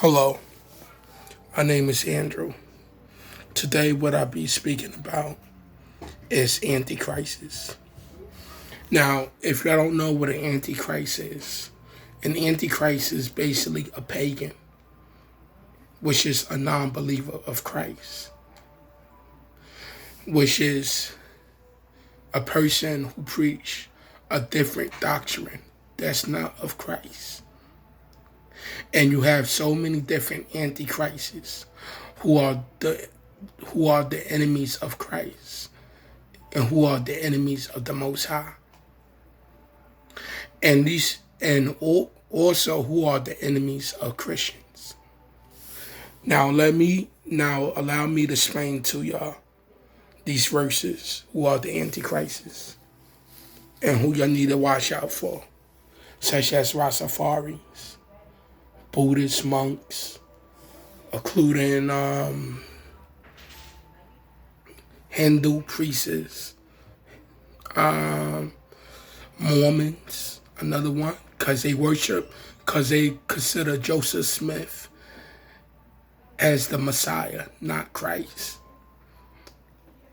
Hello, my name is Andrew. Today, what I'll be speaking about is antichrists. Now, if y'all don't know what an antichrist is, an antichrist is basically a pagan, which is a non-believer of Christ, which is a person who preach a different doctrine that's not of Christ. And you have so many different antichrists who are the enemies of Christ and who are the enemies of the Most High. Also who are the enemies of Christians. Now allow me to explain to y'all these verses who are the antichrists and who y'all need to watch out for, such as Rastafaris, Buddhist monks, including Hindu priests, Mormons, another one, because they consider Joseph Smith as the Messiah, not Christ,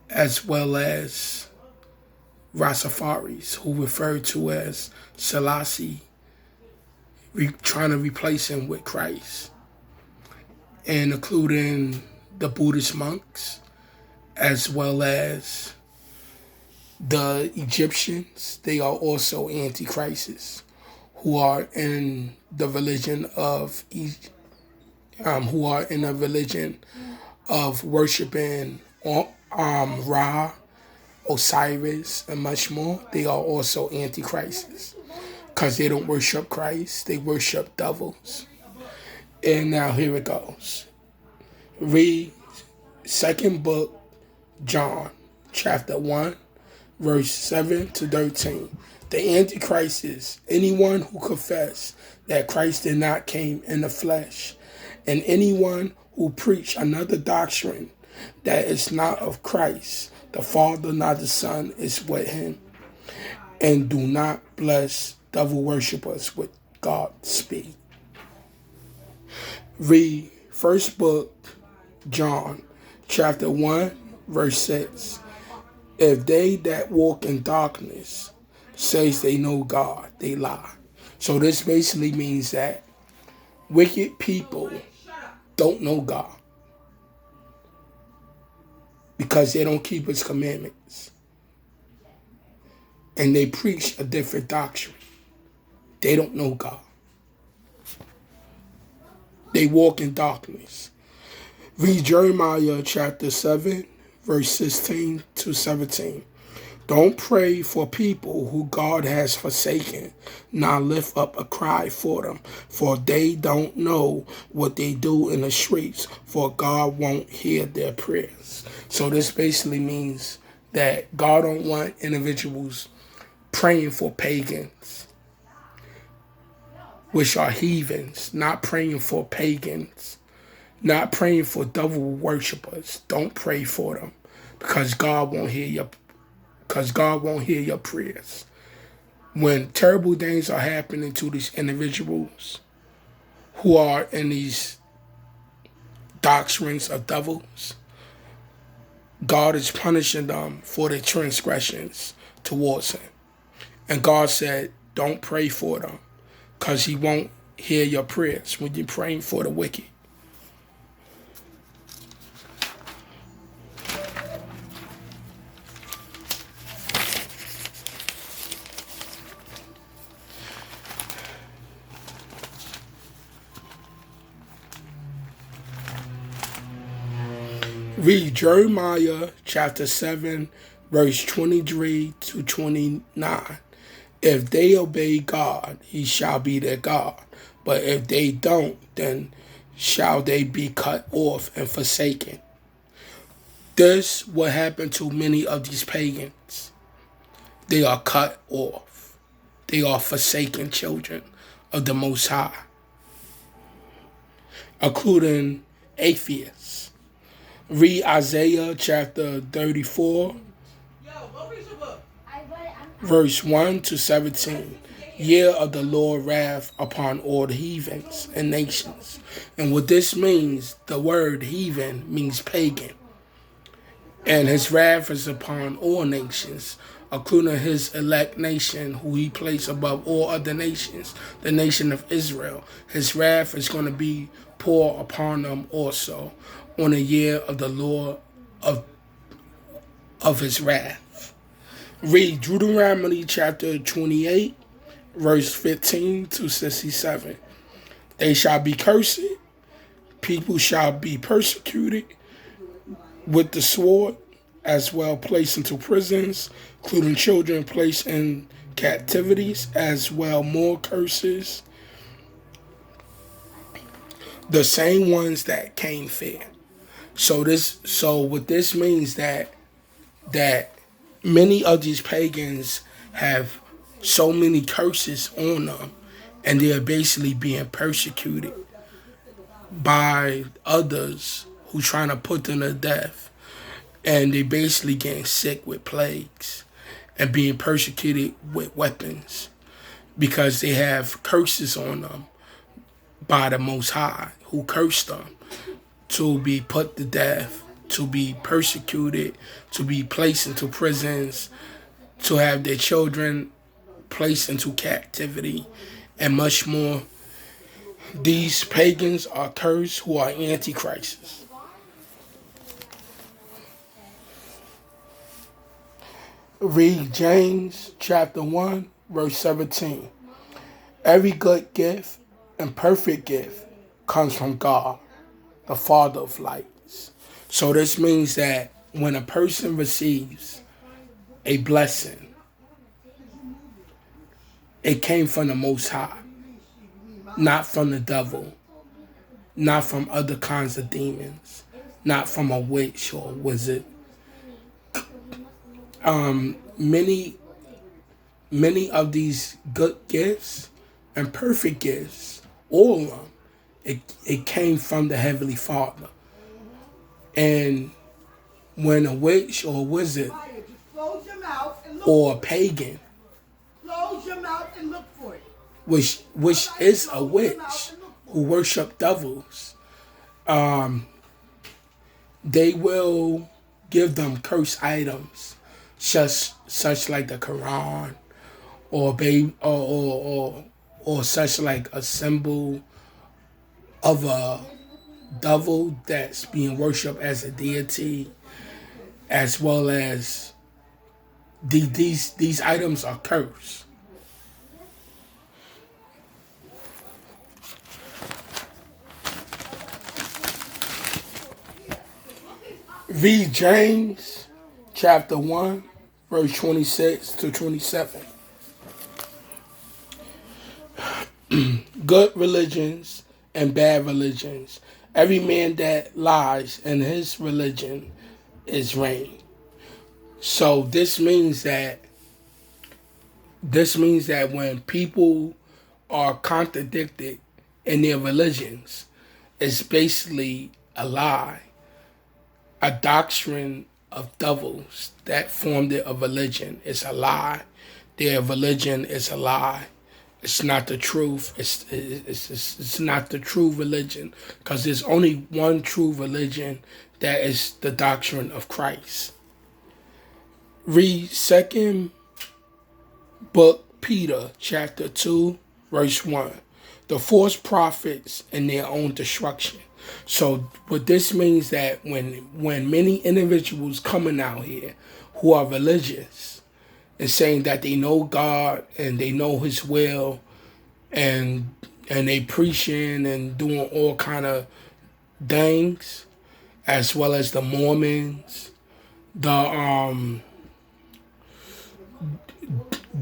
as well as Rastafaris, who refer to as Selassie, trying to replace him with Christ, and including the Buddhist monks, as well as the Egyptians. They are also antichrists who are in the religion of worshiping Ra, Osiris, and much more. They are also antichrists because they don't worship Christ. They worship devils. And now here it goes. Read second book, John, chapter 1, verse 7 to 13. The Antichrist is anyone who confess that Christ did not came in the flesh, and anyone who preach another doctrine that is not of Christ, the Father, not the Son, is with him, and do not bless devil worshippers with Godspeed. Read first book, John, chapter 1, verse 6. If they that walk in darkness says they know God, they lie. So this basically means that wicked people don't know God because they don't keep his commandments. And they preach a different doctrine. They don't know God. They walk in darkness. Read Jeremiah chapter 7, verse 16 to 17. Don't pray for people who God has forsaken. Now lift up a cry for them, for they don't know what they do in the streets, for God won't hear their prayers. So this basically means that God don't want individuals praying for pagans, which are heathens, not praying for pagans, not praying for devil worshippers. Don't pray for them because God won't hear your prayers. When terrible things are happening to these individuals who are in these doctrines of devils, God is punishing them for their transgressions towards him. And God said, don't pray for them because he won't hear your prayers when you're praying for the wicked. Read Jeremiah chapter 7, verse 23 to 29. If they obey God, he shall be their God. But if they don't, then shall they be cut off and forsaken. This will happen to many of these pagans. They are cut off. They are forsaken children of the Most High, including atheists. Read Isaiah chapter 34, verse 1 to 17. year of the Lord wrath upon all the heathens and nations. And what this means, the word heathen means pagan. And his wrath is upon all nations, including his elect nation, who he placed above all other nations, the nation of Israel. His wrath is going to be poured upon them also on the year of the Lord of his wrath. Read Deuteronomy chapter 28, verse 15 to 67. They shall be cursed, people shall be persecuted with the sword, as well placed into prisons, including children placed in captivities, as well more curses, the same ones that came fair. So what this means that many of these pagans have so many curses on them, and they are basically being persecuted by others who trying to put them to death. And they basically getting sick with plagues and being persecuted with weapons because they have curses on them by the Most High, who cursed them to be put to death, to be persecuted, to be placed into prisons, to have their children placed into captivity, and much more. These pagans are cursed who are antichrists. Read James chapter 1, verse 17. Every good gift and perfect gift comes from God, the Father of lights. So this means that when a person receives a blessing, it came from the Most High, not from the devil, not from other kinds of demons, not from a witch or wizard. Many of these good gifts and perfect gifts, all of them, it came from the Heavenly Father. And when a witch or a wizard or a pagan, which is a witch who worship devils, they will give them cursed items, such like the Quran, or babe, or such like a symbol of a devil that's being worshipped as a deity, as well as these items are cursed. Read James chapter 1, verse 26 to 27. Good religions and bad religions. Every man that lies in his religion is vain. So this means that when people are contradicted in their religions, it's basically a lie, a doctrine of devils that formed it a religion. It's a lie. Their religion is a lie. It's not the truth. It's not the true religion, because there's only one true religion, that is the doctrine of Christ. Read 2nd book Peter chapter 2, verse 1. The false prophets and their own destruction. So what this means, that when many individuals coming out here who are religious and saying that they know God and they know His will, and they preaching and doing all kind of things, as well as the Mormons, the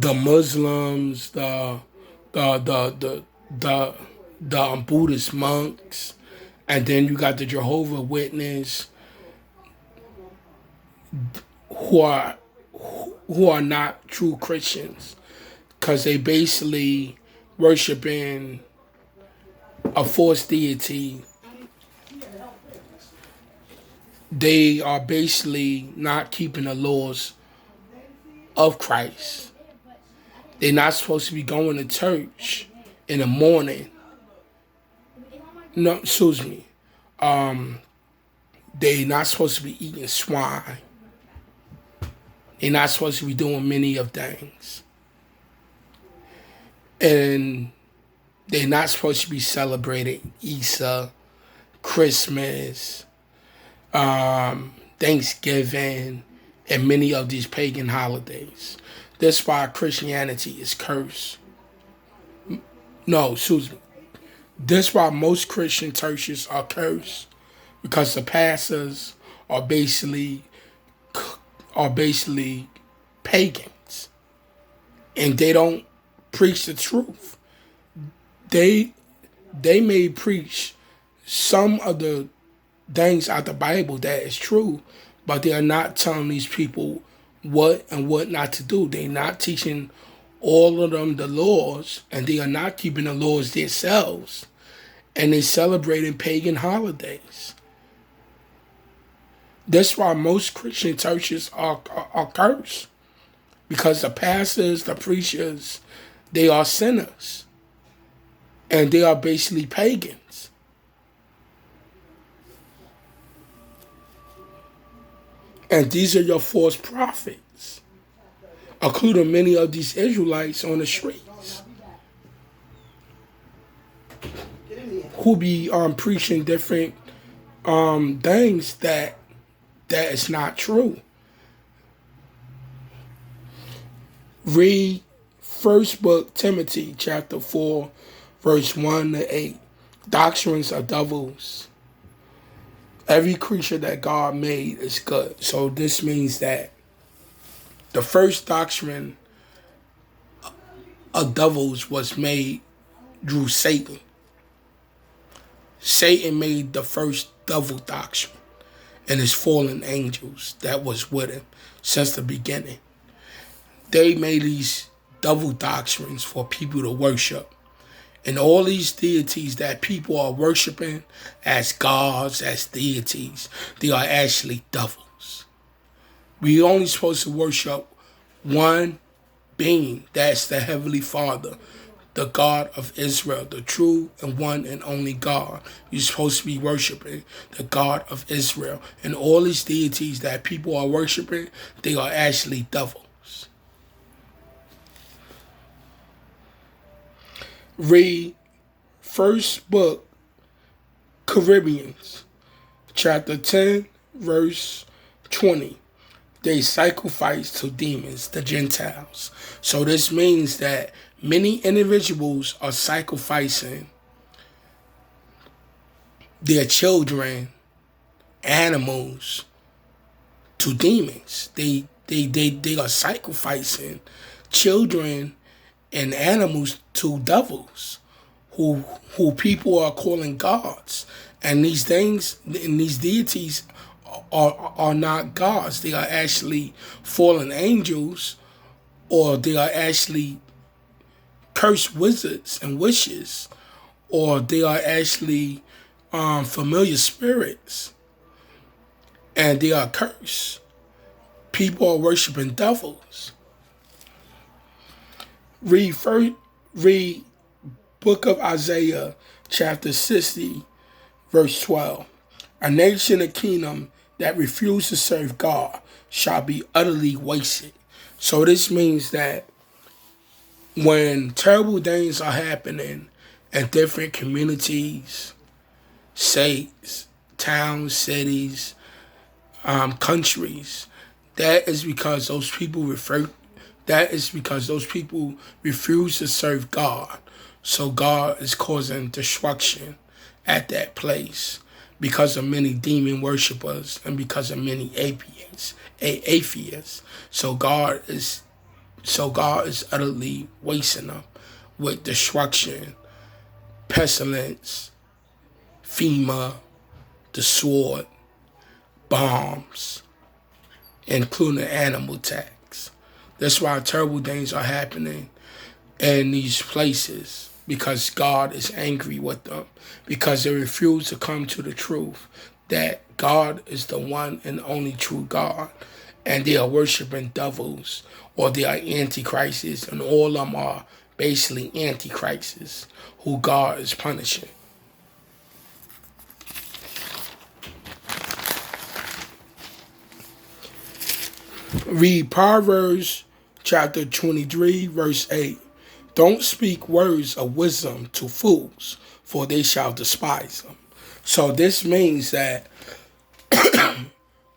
Muslims, the Buddhist monks, and then you got the Jehovah's Witness, who are not true Christians, because they basically worshiping a false deity. They are basically not keeping the laws of Christ. They're not supposed to be going to church in the morning. No, excuse me. They're not supposed to be eating swine. They're not supposed to be doing many of things. And they're not supposed to be celebrating Easter, Christmas, Thanksgiving, and many of these pagan holidays. That's why Christianity is cursed. No, excuse me. That's why most Christian churches are cursed, because the pastors are basically pagans, and they don't preach the truth. They may preach some of the things out the Bible that is true, but they are not telling these people what and what not to do. They're not teaching all of them the laws, and they are not keeping the laws themselves, and they celebrating pagan holidays. That's why most Christian churches are cursed, because the pastors, the preachers, they are sinners, and they are basically pagans. And these are your false prophets, including many of these Israelites on the streets, who be preaching different things that is not true. Read first book Timothy chapter 4 verse 1 to 8. Doctrines of devils. Every creature that God made is good. So this means that the first doctrine of devils was made through Satan. Satan made the first devil doctrine, and his fallen angels that was with him since the beginning. They made these devil doctrines for people to worship. And all these deities that people are worshiping as gods, as deities, they are actually devils. We only supposed to worship one being, that's the Heavenly Father, the God of Israel, the true and one and only God. You're supposed to be worshiping the God of Israel. And all these deities that people are worshiping, they are actually devils. Read first book Corinthians chapter 10 verse 20. They sacrifice to demons, the Gentiles. So this means that many individuals are sacrificing their children, animals, to demons. They are sacrificing children and animals to devils, who people are calling gods. And these things and these deities are not gods. They are actually fallen angels, or they are actually cursed wizards and witches, or they are actually familiar spirits, and they are cursed. People are worshiping devils. Read book of Isaiah chapter 60 verse 12. A nation and kingdom that refuse to serve God shall be utterly wasted. So this means that when terrible things are happening in different communities, states, towns, cities, countries, that is because those people refuse to serve God. So God is causing destruction at that place because of many demon worshippers and because of many atheists. So God is utterly wasting them with destruction, pestilence, FEMA, the sword, bombs, including animal attacks. That's why terrible things are happening in these places, because God is angry with them, because they refuse to come to the truth that God is the one and only true God, and they are worshiping devils, or they are antichrists, and all of them are basically antichrists who God is punishing. Read Proverbs chapter 23, verse 8. Don't speak words of wisdom to fools, for they shall despise them. So this means that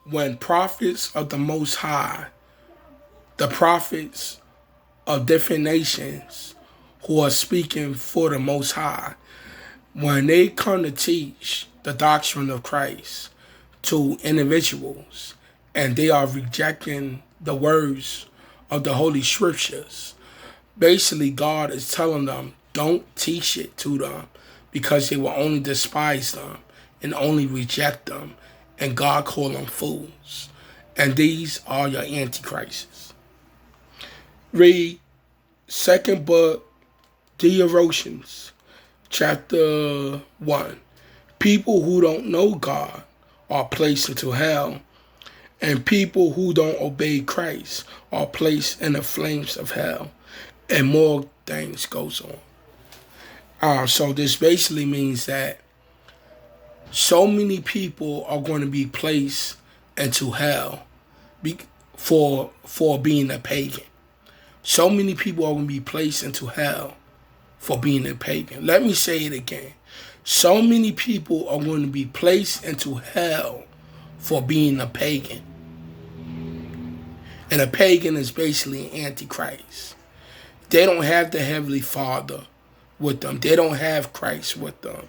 when prophets of the Most High, the prophets of different nations who are speaking for the Most High, when they come to teach the doctrine of Christ to individuals and they are rejecting the words of the Holy Scriptures, basically God is telling them, don't teach it to them because they will only despise them and only reject them, and God call them fools. And these are your antichrists. Read second book, The Erosions, chapter 1. People who don't know God are placed into hell, and people who don't obey Christ are placed in the flames of hell. And more things goes on. So this basically means that so many people are going to be placed into hell for being a pagan. So many people are going to be placed into hell for being a pagan. Let me say it again. So many people are going to be placed into hell for being a pagan. And a pagan is basically an antichrist. They don't have the Heavenly Father with them. They don't have Christ with them.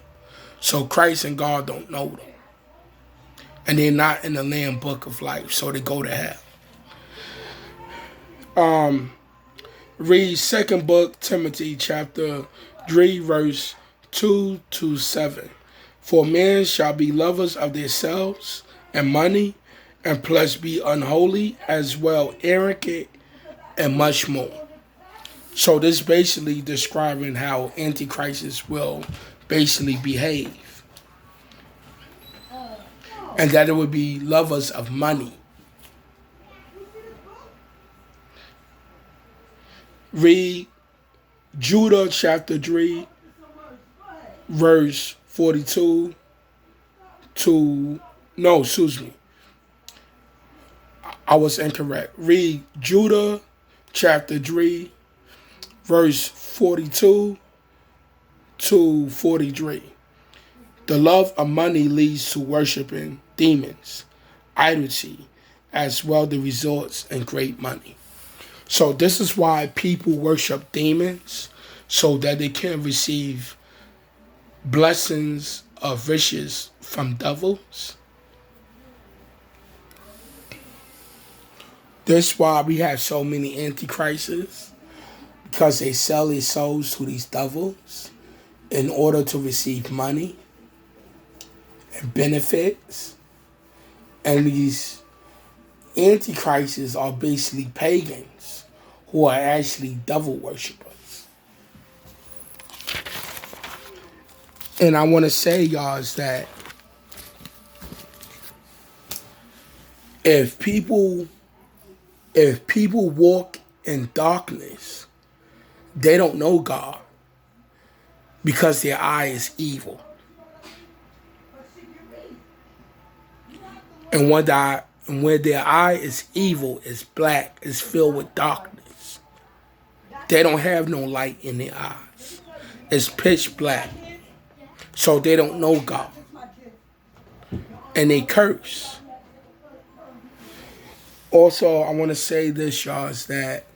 So Christ and God don't know them. And they're not in the Lamb Book of Life, so they go to hell. Read second book, Timothy, chapter 3, verse 2 to 7. For men shall be lovers of themselves and money, and plus be unholy, as well arrogant, and much more. So this basically describing how antichrists will basically behave. And that it would be lovers of money. Read Judah chapter 3, verse 42 to, no, excuse me. I was incorrect. Read Judah chapter 3, verse 42 to 43. The love of money leads to worshiping demons, idolatry, as well the results in great money. So this is why people worship demons, so that they can receive blessings of riches from devils. That's why we have so many antichrists, because they sell their souls to these devils in order to receive money and benefits. And these antichrists are basically pagans who are actually devil worshippers. And I want to say, y'all, is that if people walk in darkness, they don't know God because their eye is evil. And where their eye is evil, is black, is filled with darkness. They don't have no light in their eyes. It's pitch black. So they don't know God. And they curse. Also, I want to say this, y'all, is that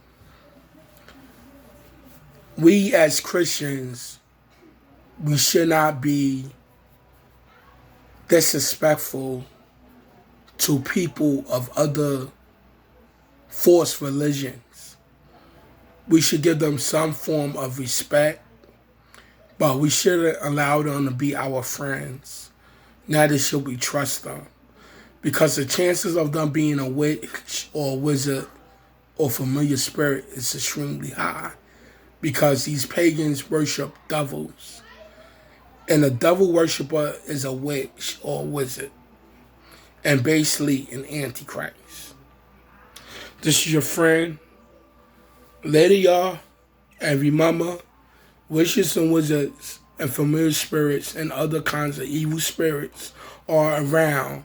we as Christians, we should not be disrespectful to people of other false religions. We should give them some form of respect, but we shouldn't allow them to be our friends. Neither should we trust them, because the chances of them being a witch or a wizard or familiar spirit is extremely high, because these pagans worship devils. And a devil worshiper is a witch or a wizard, and basically an antichrist. This is your friend, Lady Y'all, and remember, witches and wizards and familiar spirits and other kinds of evil spirits are around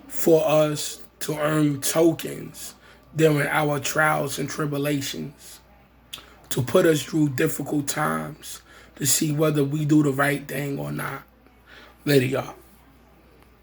for us to earn tokens during our trials and tribulations, to put us through difficult times, to see whether we do the right thing or not. Later, y'all.